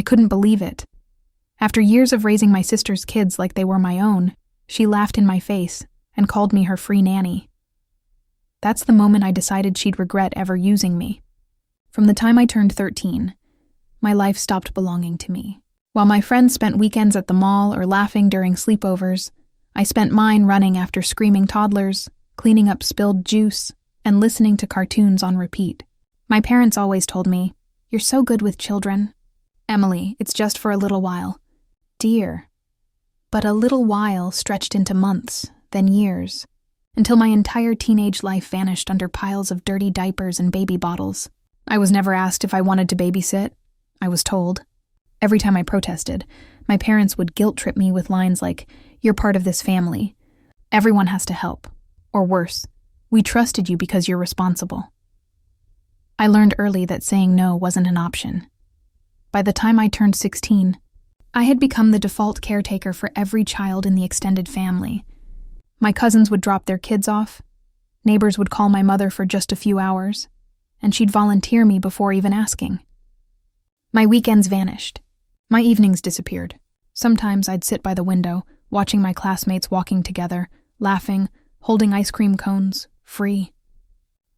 couldn't believe it. After years of raising my sister's kids like they were my own, she laughed in my face and called me her free nanny. That's the moment I decided she'd regret ever using me. From the time I turned 13, my life stopped belonging to me. While my friends spent weekends at the mall or laughing during sleepovers, I spent mine running after screaming toddlers, cleaning up spilled juice, and listening to cartoons on repeat. My parents always told me, "You're so good with children." "Emily, it's just for a little while." "Dear." But a little while stretched into months, then years, until my entire teenage life vanished under piles of dirty diapers and baby bottles. I was never asked if I wanted to babysit. I was told. Every time I protested, my parents would guilt-trip me with lines like, "You're part of this family. Everyone has to help." Or worse, "We trusted you because you're responsible." I learned early that saying no wasn't an option. By the time I turned 16, I had become the default caretaker for every child in the extended family. My cousins would drop their kids off, neighbors would call my mother for just a few hours, and she'd volunteer me before even asking. My weekends vanished. My evenings disappeared. Sometimes I'd sit by the window, watching my classmates walking together, laughing, holding ice cream cones, free.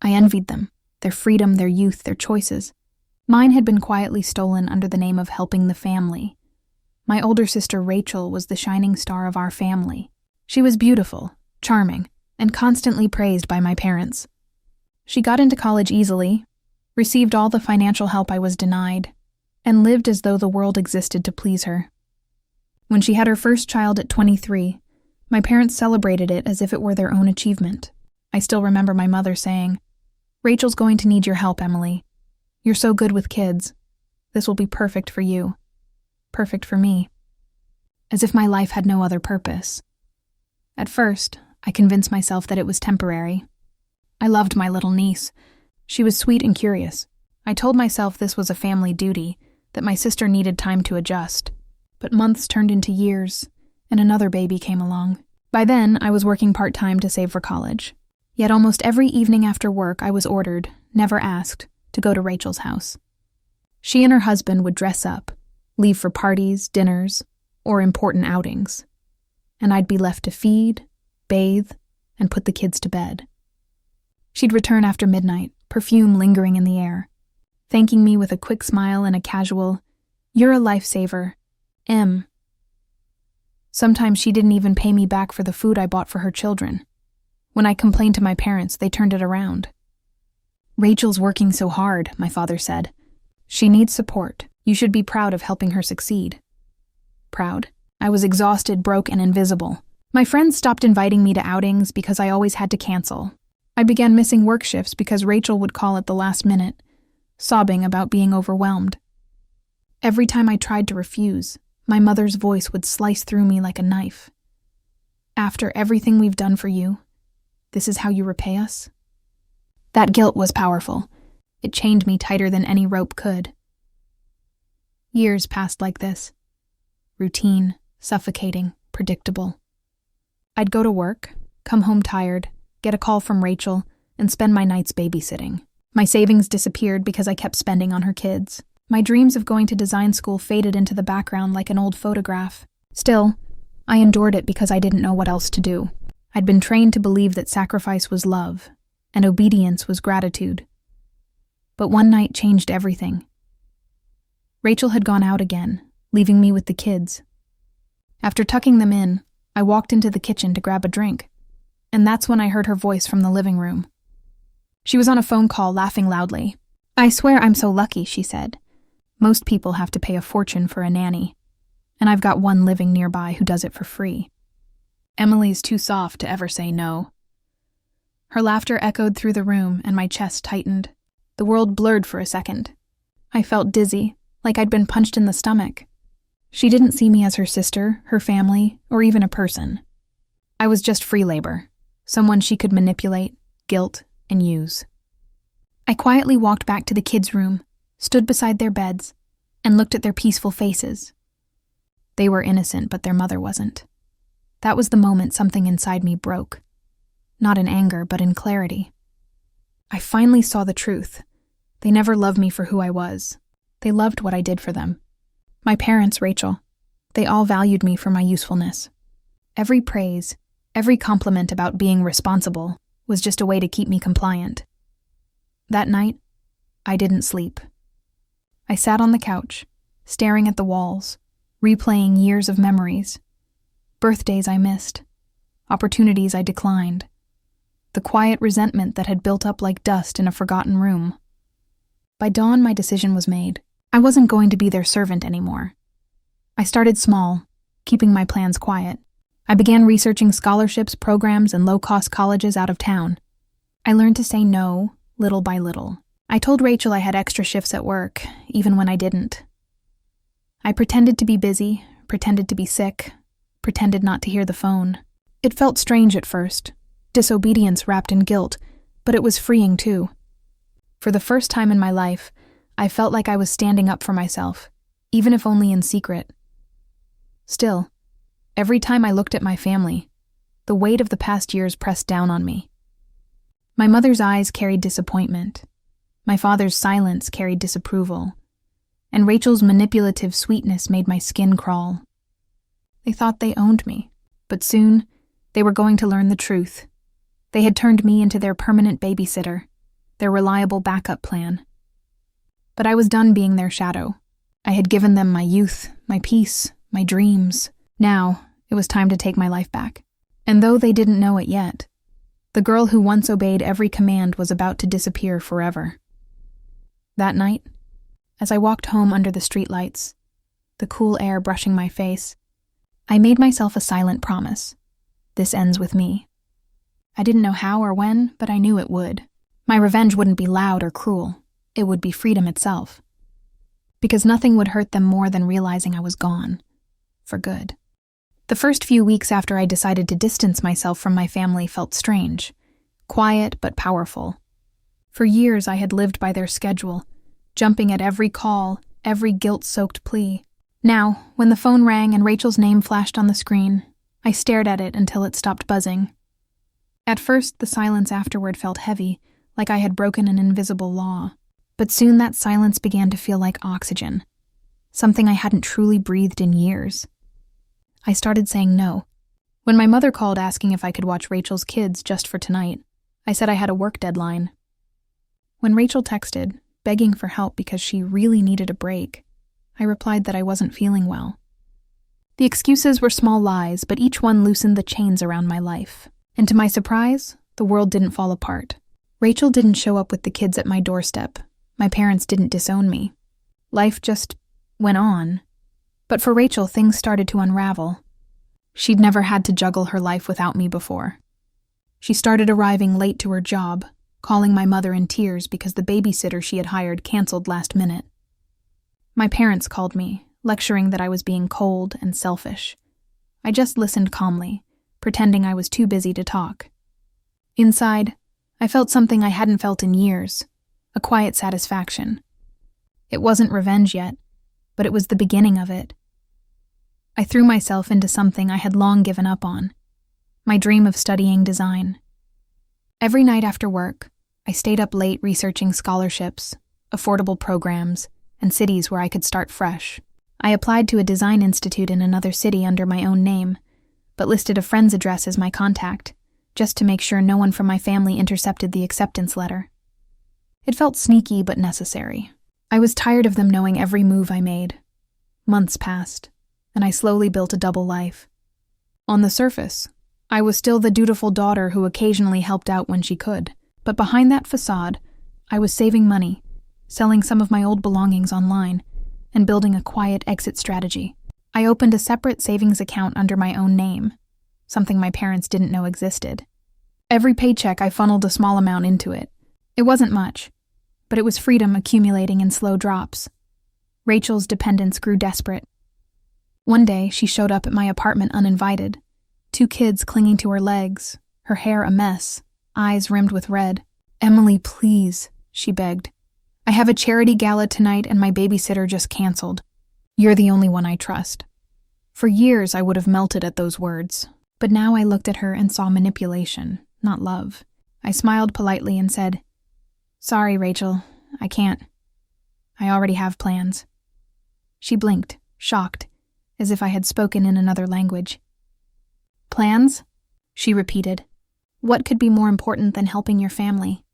I envied them, their freedom, their youth, their choices. Mine had been quietly stolen under the name of helping the family. My older sister Rachel was the shining star of our family. She was beautiful, charming, and constantly praised by my parents. She got into college easily, received all the financial help I was denied, and lived as though the world existed to please her. When she had her first child at 23, my parents celebrated it as if it were their own achievement. I still remember my mother saying, "Rachel's going to need your help, Emily. You're so good with kids. This will be perfect for you. Perfect for me." As if my life had no other purpose. At first, I convinced myself that it was temporary. I loved my little niece. She was sweet and curious. I told myself this was a family duty, that my sister needed time to adjust. But months turned into years, and another baby came along. By then, I was working part-time to save for college. Yet almost every evening after work, I was ordered, never asked, to go to Rachel's house. She and her husband would dress up, leave for parties, dinners, or important outings. And I'd be left to feed, bathe, and put the kids to bed. She'd return after midnight, perfume lingering in the air, thanking me with a quick smile and a casual, "You're a lifesaver, M." Sometimes she didn't even pay me back for the food I bought for her children. When I complained to my parents, they turned it around. "Rachel's working so hard," my father said. "She needs support. You should be proud of helping her succeed." Proud? I was exhausted, broke, and invisible. My friends stopped inviting me to outings because I always had to cancel. I began missing work shifts because Rachel would call at the last minute, sobbing about being overwhelmed. Every time I tried to refuse, my mother's voice would slice through me like a knife. "After everything we've done for you, this is how you repay us?" That guilt was powerful. It chained me tighter than any rope could. Years passed like this. Routine, suffocating, predictable. I'd go to work, come home tired, get a call from Rachel, and spend my nights babysitting. My savings disappeared because I kept spending on her kids. My dreams of going to design school faded into the background like an old photograph. Still, I endured it because I didn't know what else to do. I'd been trained to believe that sacrifice was love, and obedience was gratitude. But one night changed everything. Rachel had gone out again, leaving me with the kids. After tucking them in, I walked into the kitchen to grab a drink, and that's when I heard her voice from the living room. She was on a phone call, laughing loudly. "I swear I'm so lucky," she said. "Most people have to pay a fortune for a nanny, and I've got one living nearby who does it for free. Emily's too soft to ever say no." Her laughter echoed through the room, and my chest tightened. The world blurred for a second. I felt dizzy, like I'd been punched in the stomach. She didn't see me as her sister, her family, or even a person. I was just free labor, someone she could manipulate, guilt, and use. I quietly walked back to the kids' room, stood beside their beds, and looked at their peaceful faces. They were innocent, but their mother wasn't. That was the moment something inside me broke. Not in anger, but in clarity. I finally saw the truth. They never loved me for who I was. They loved what I did for them. My parents, Rachel, they all valued me for my usefulness. Every praise, every compliment about being responsible was just a way to keep me compliant. That night, I didn't sleep. I sat on the couch, staring at the walls, replaying years of memories. Birthdays I missed, opportunities I declined, the quiet resentment that had built up like dust in a forgotten room. By dawn, my decision was made. I wasn't going to be their servant anymore. I started small, keeping my plans quiet. I began researching scholarships, programs, and low-cost colleges out of town. I learned to say no, little by little. I told Rachel I had extra shifts at work, even when I didn't. I pretended to be busy, pretended to be sick, pretended not to hear the phone. It felt strange at first, disobedience wrapped in guilt, but it was freeing too. For the first time in my life, I felt like I was standing up for myself, even if only in secret. Still, every time I looked at my family, the weight of the past years pressed down on me. My mother's eyes carried disappointment. My father's silence carried disapproval. And Rachel's manipulative sweetness made my skin crawl. They thought they owned me, but soon they were going to learn the truth. They had turned me into their permanent babysitter, their reliable backup plan. But I was done being their shadow. I had given them my youth, my peace, my dreams. Now, it was time to take my life back. And though they didn't know it yet, the girl who once obeyed every command was about to disappear forever. That night, as I walked home under the streetlights, the cool air brushing my face, I made myself a silent promise. This ends with me. I didn't know how or when, but I knew it would. My revenge wouldn't be loud or cruel. It would be freedom itself. Because nothing would hurt them more than realizing I was gone. For good. The first few weeks after I decided to distance myself from my family felt strange. Quiet but powerful. For years I had lived by their schedule, jumping at every call, every guilt-soaked plea. Now, when the phone rang and Rachel's name flashed on the screen, I stared at it until it stopped buzzing. At first, the silence afterward felt heavy, like I had broken an invisible law. But soon that silence began to feel like oxygen, something I hadn't truly breathed in years. I started saying no. When my mother called asking if I could watch Rachel's kids just for tonight, I said I had a work deadline. When Rachel texted, begging for help because she really needed a break, I replied that I wasn't feeling well. The excuses were small lies, but each one loosened the chains around my life. And to my surprise, the world didn't fall apart. Rachel didn't show up with the kids at my doorstep. My parents didn't disown me. Life just went on. But for Rachel, things started to unravel. She'd never had to juggle her life without me before. She started arriving late to her job, calling my mother in tears because the babysitter she had hired canceled last minute. My parents called me, lecturing that I was being cold and selfish. I just listened calmly, pretending I was too busy to talk. Inside, I felt something I hadn't felt in years, a quiet satisfaction. It wasn't revenge yet, but it was the beginning of it. I threw myself into something I had long given up on, my dream of studying design. Every night after work, I stayed up late researching scholarships, affordable programs, and cities where I could start fresh. I applied to a design institute in another city under my own name, but listed a friend's address as my contact, just to make sure no one from my family intercepted the acceptance letter. It felt sneaky but necessary. I was tired of them knowing every move I made. Months passed, and I slowly built a double life. On the surface, I was still the dutiful daughter who occasionally helped out when she could, but behind that facade, I was saving money, selling some of my old belongings online, and building a quiet exit strategy. I opened a separate savings account under my own name, something my parents didn't know existed. Every paycheck I funneled a small amount into it. It wasn't much, but it was freedom accumulating in slow drops. Rachel's dependence grew desperate. One day, she showed up at my apartment uninvited, 2 kids clinging to her legs, her hair a mess, eyes rimmed with red. "Emily, please," she begged. "I have a charity gala tonight and my babysitter just canceled. You're the only one I trust." For years, I would have melted at those words, but now I looked at her and saw manipulation, not love. I smiled politely and said, "Sorry, Rachel, I can't. I already have plans." She blinked, shocked, as if I had spoken in another language. "Plans?" she repeated. "What could be more important than helping your family?"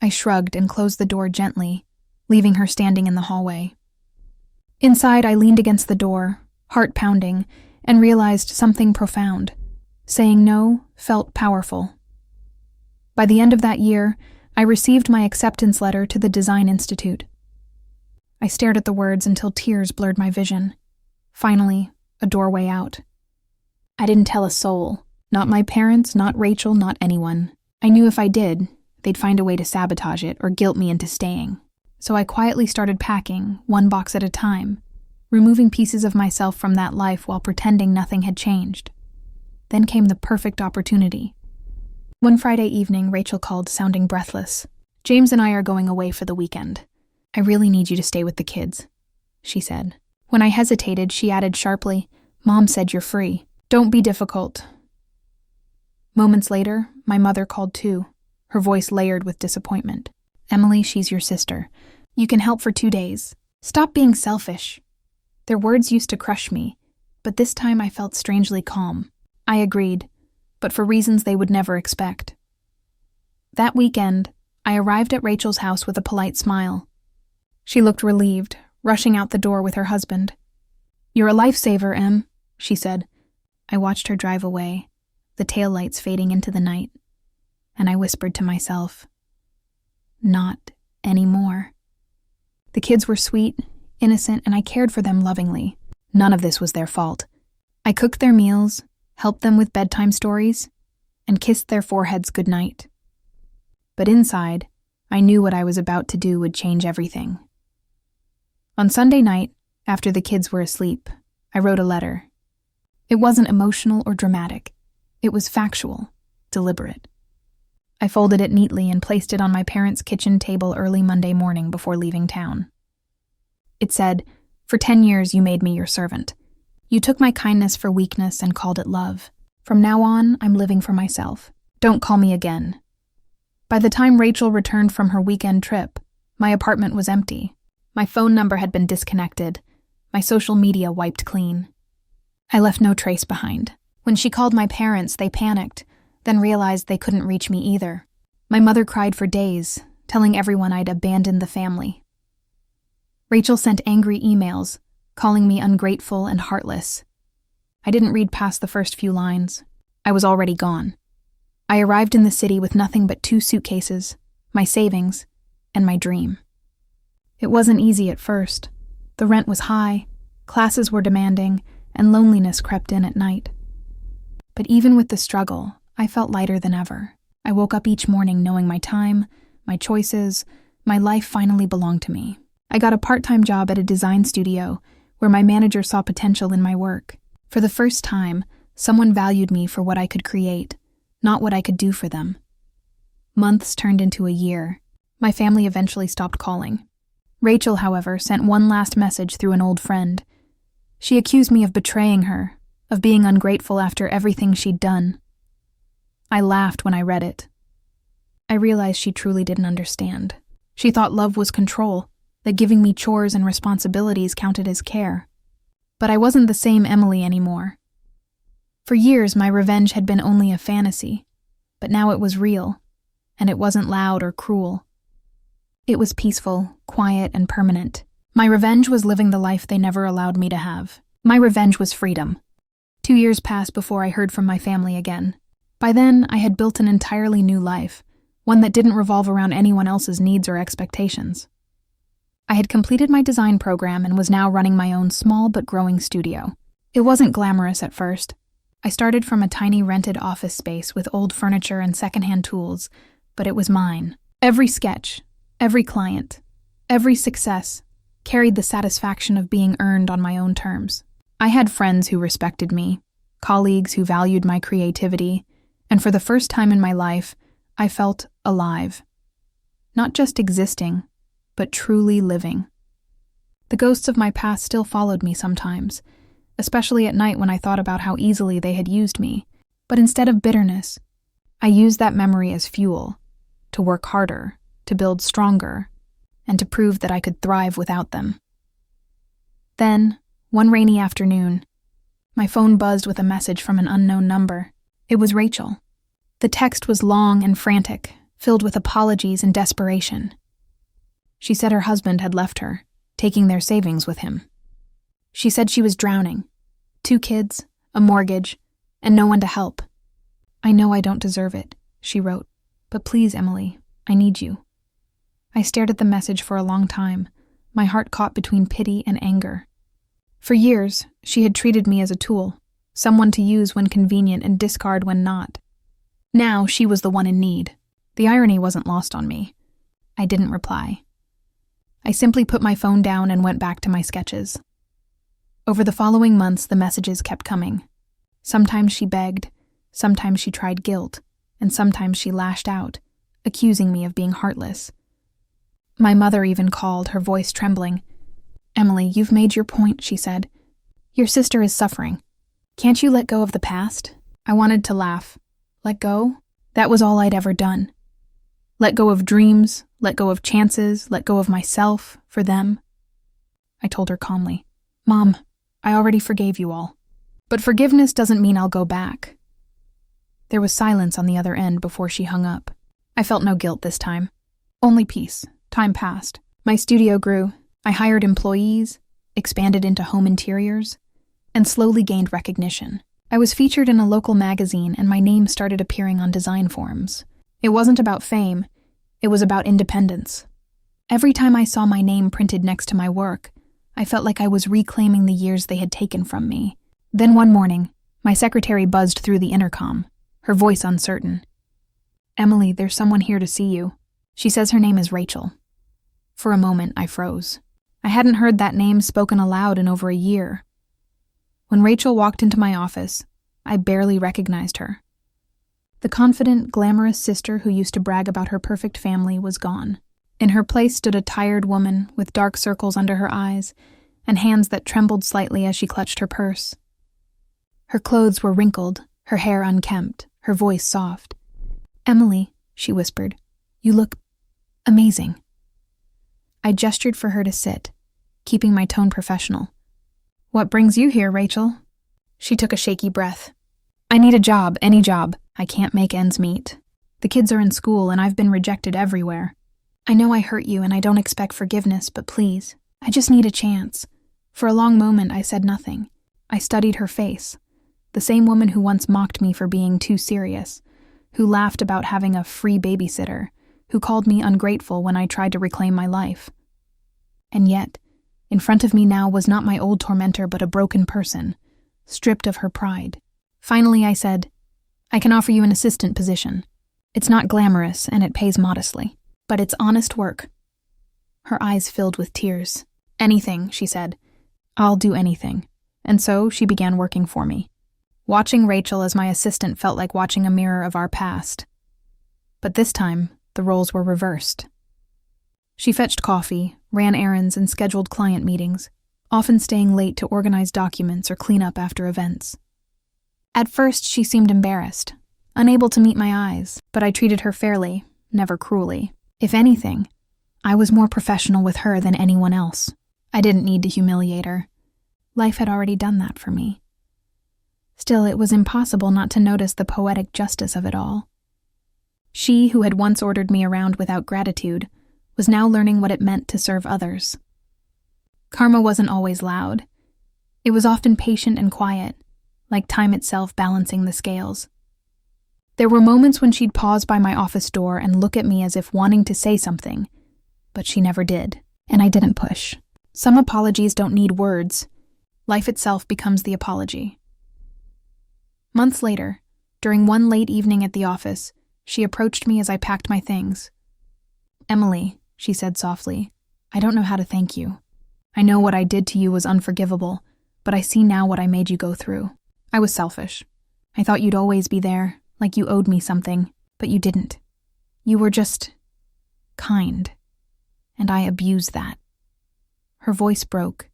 I shrugged and closed the door gently, leaving her standing in the hallway. Inside, I leaned against the door, heart pounding, and realized something profound. Saying no felt powerful. By the end of that year, I received my acceptance letter to the Design Institute. I stared at the words until tears blurred my vision. Finally, a doorway out. I didn't tell a soul. Not my parents, not Rachel, not anyone. I knew if I did, they'd find a way to sabotage it or guilt me into staying. So I quietly started packing, one box at a time, removing pieces of myself from that life while pretending nothing had changed. Then came the perfect opportunity. One Friday evening, Rachel called, sounding breathless. "James and I are going away for the weekend. I really need you to stay with the kids," she said. When I hesitated, she added sharply, "Mom said you're free. Don't be difficult." Moments later, my mother called too, her voice layered with disappointment. "Emily, she's your sister. You can help for 2 days. Stop being selfish." Their words used to crush me, but this time I felt strangely calm. I agreed, but for reasons they would never expect. That weekend, I arrived at Rachel's house with a polite smile. She looked relieved, rushing out the door with her husband. "You're a lifesaver, Em," she said. I watched her drive away, the taillights fading into the night, and I whispered to myself, "Not anymore." The kids were sweet, innocent, and I cared for them lovingly. None of this was their fault. I cooked their meals, helped them with bedtime stories, and kissed their foreheads goodnight. But inside, I knew what I was about to do would change everything. On Sunday night, after the kids were asleep, I wrote a letter. It wasn't emotional or dramatic. It was factual, deliberate. I folded it neatly and placed it on my parents' kitchen table early Monday morning before leaving town. It said, "For 10 years you made me your servant. You took my kindness for weakness and called it love. From now on, I'm living for myself. Don't call me again." By the time Rachel returned from her weekend trip, my apartment was empty. My phone number had been disconnected, my social media wiped clean. I left no trace behind. When she called my parents, they panicked, then realized they couldn't reach me either. My mother cried for days, telling everyone I'd abandoned the family. Rachel sent angry emails, calling me ungrateful and heartless. I didn't read past the first few lines. I was already gone. I arrived in the city with nothing but 2 suitcases, my savings, and my dream. It wasn't easy at first. The rent was high, classes were demanding, and loneliness crept in at night. But even with the struggle, I felt lighter than ever. I woke up each morning knowing my time, my choices, my life finally belonged to me. I got a part-time job at a design studio where my manager saw potential in my work. For the first time, someone valued me for what I could create, not what I could do for them. Months turned into a year. My family eventually stopped calling. Rachel, however, sent one last message through an old friend. She accused me of betraying her, of being ungrateful after everything she'd done. I laughed when I read it. I realized she truly didn't understand. She thought love was control, that giving me chores and responsibilities counted as care. But I wasn't the same Emily anymore. For years, my revenge had been only a fantasy, but now it was real, and it wasn't loud or cruel. It was peaceful, quiet, and permanent. My revenge was living the life they never allowed me to have. My revenge was freedom. 2 years passed before I heard from my family again. By then, I had built an entirely new life, one that didn't revolve around anyone else's needs or expectations. I had completed my design program and was now running my own small but growing studio. It wasn't glamorous at first. I started from a tiny rented office space with old furniture and secondhand tools, but it was mine. Every sketch, every client, every success carried the satisfaction of being earned on my own terms. I had friends who respected me, colleagues who valued my creativity, and for the first time in my life, I felt alive. Not just existing, but truly living. The ghosts of my past still followed me sometimes, especially at night when I thought about how easily they had used me. But instead of bitterness, I used that memory as fuel, to work harder, to build stronger, and to prove that I could thrive without them. Then, One rainy afternoon, my phone buzzed with a message from an unknown number. It was Rachel. The text was long and frantic, filled with apologies and desperation. She said her husband had left her, taking their savings with him. She said she was drowning. 2 kids, a mortgage, and no one to help. "I know I don't deserve it," she wrote, "but please, Emily, I need you." I stared at the message for a long time, my heart caught between pity and anger. For years, she had treated me as a tool, someone to use when convenient and discard when not. Now she was the one in need. The irony wasn't lost on me. I didn't reply. I simply put my phone down and went back to my sketches. Over the following months, the messages kept coming. Sometimes she begged, sometimes she tried guilt, and sometimes she lashed out, accusing me of being heartless. My mother even called, her voice trembling. "Emily, you've made your point," she said. "Your sister is suffering. Can't you let go of the past?" I wanted to laugh. Let go? That was all I'd ever done. Let go of dreams, let go of chances, let go of myself for them. I told her calmly, "Mom, I already forgave you all. But forgiveness doesn't mean I'll go back." There was silence on the other end before she hung up. I felt no guilt this time. Only peace. Time passed. My studio grew. I hired employees, expanded into home interiors, and slowly gained recognition. I was featured in a local magazine and my name started appearing on design forums. It wasn't about fame, it was about independence. Every time I saw my name printed next to my work, I felt like I was reclaiming the years they had taken from me. Then one morning, my secretary buzzed through the intercom, her voice uncertain. "Emily, there's someone here to see you. She says her name is Rachel." For a moment, I froze. I hadn't heard that name spoken aloud in over a year. When Rachel walked into my office, I barely recognized her. The confident, glamorous sister who used to brag about her perfect family was gone. In her place stood a tired woman with dark circles under her eyes and hands that trembled slightly as she clutched her purse. Her clothes were wrinkled, her hair unkempt, her voice soft. "Emily," she whispered, "you look amazing." I gestured for her to sit, keeping my tone professional. "What brings you here, Rachel?" She took a shaky breath. "I need a job, any job. I can't make ends meet. The kids are in school and I've been rejected everywhere. I know I hurt you and I don't expect forgiveness, but please, I just need a chance." For a long moment, I said nothing. I studied her face. The same woman who once mocked me for being too serious, who laughed about having a free babysitter, who called me ungrateful when I tried to reclaim my life. And yet, in front of me now was not my old tormentor but a broken person, stripped of her pride. Finally, I said, "I can offer you an assistant position. It's not glamorous and it pays modestly, but it's honest work." Her eyes filled with tears. "Anything," she said. "I'll do anything." And so she began working for me. Watching Rachel as my assistant felt like watching a mirror of our past. But this time, the roles were reversed. She fetched coffee, ran errands, and scheduled client meetings, often staying late to organize documents or clean up after events. At first, she seemed embarrassed, unable to meet my eyes, but I treated her fairly, never cruelly. If anything, I was more professional with her than anyone else. I didn't need to humiliate her. Life had already done that for me. Still, it was impossible not to notice the poetic justice of it all. She, who had once ordered me around without gratitude, was now learning what it meant to serve others. Karma wasn't always loud. It was often patient and quiet, like time itself balancing the scales. There were moments when she'd pause by my office door and look at me as if wanting to say something, but she never did, and I didn't push. Some apologies don't need words. Life itself becomes the apology. Months later, during one late evening at the office, she approached me as I packed my things. "Emily," she said softly, "I don't know how to thank you. I know what I did to you was unforgivable, but I see now what I made you go through. I was selfish. I thought you'd always be there, like you owed me something, but you didn't. You were just kind, and I abused that." Her voice broke,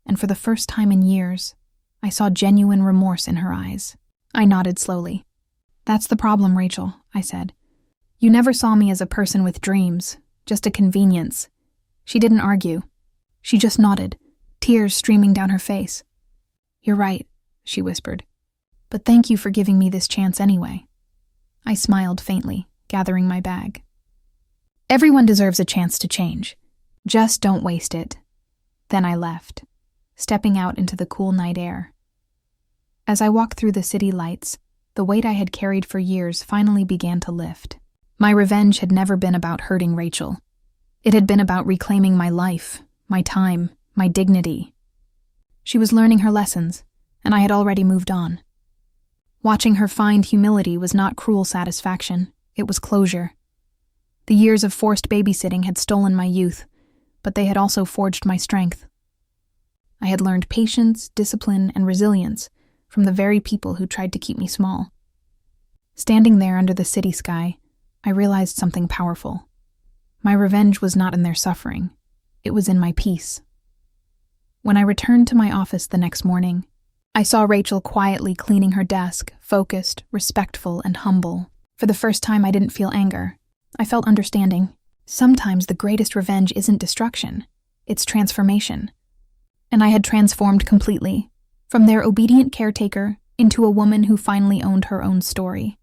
and for the first time in years, I saw genuine remorse in her eyes. I nodded slowly. "That's the problem, Rachel," I said. "You never saw me as a person with dreams, just a convenience." She didn't argue. She just nodded, tears streaming down her face. "You're right," she whispered. "But thank you for giving me this chance anyway." I smiled faintly, gathering my bag. Everyone deserves a chance to change. Just don't waste it. Then I left, stepping out into the cool night air. As I walked through the city lights, the weight I had carried for years finally began to lift. My revenge had never been about hurting Rachel. It had been about reclaiming my life, my time, my dignity. She was learning her lessons, and I had already moved on. Watching her find humility was not cruel satisfaction, it was closure. The years of forced babysitting had stolen my youth, but they had also forged my strength. I had learned patience, discipline, and resilience from the very people who tried to keep me small. Standing there under the city sky, I realized something powerful. My revenge was not in their suffering, it was in my peace. When I returned to my office the next morning, I saw Rachel quietly cleaning her desk, focused, respectful, and humble. For the first time, I didn't feel anger. I felt understanding. Sometimes the greatest revenge isn't destruction, it's transformation. And I had transformed completely, from their obedient caretaker into a woman who finally owned her own story.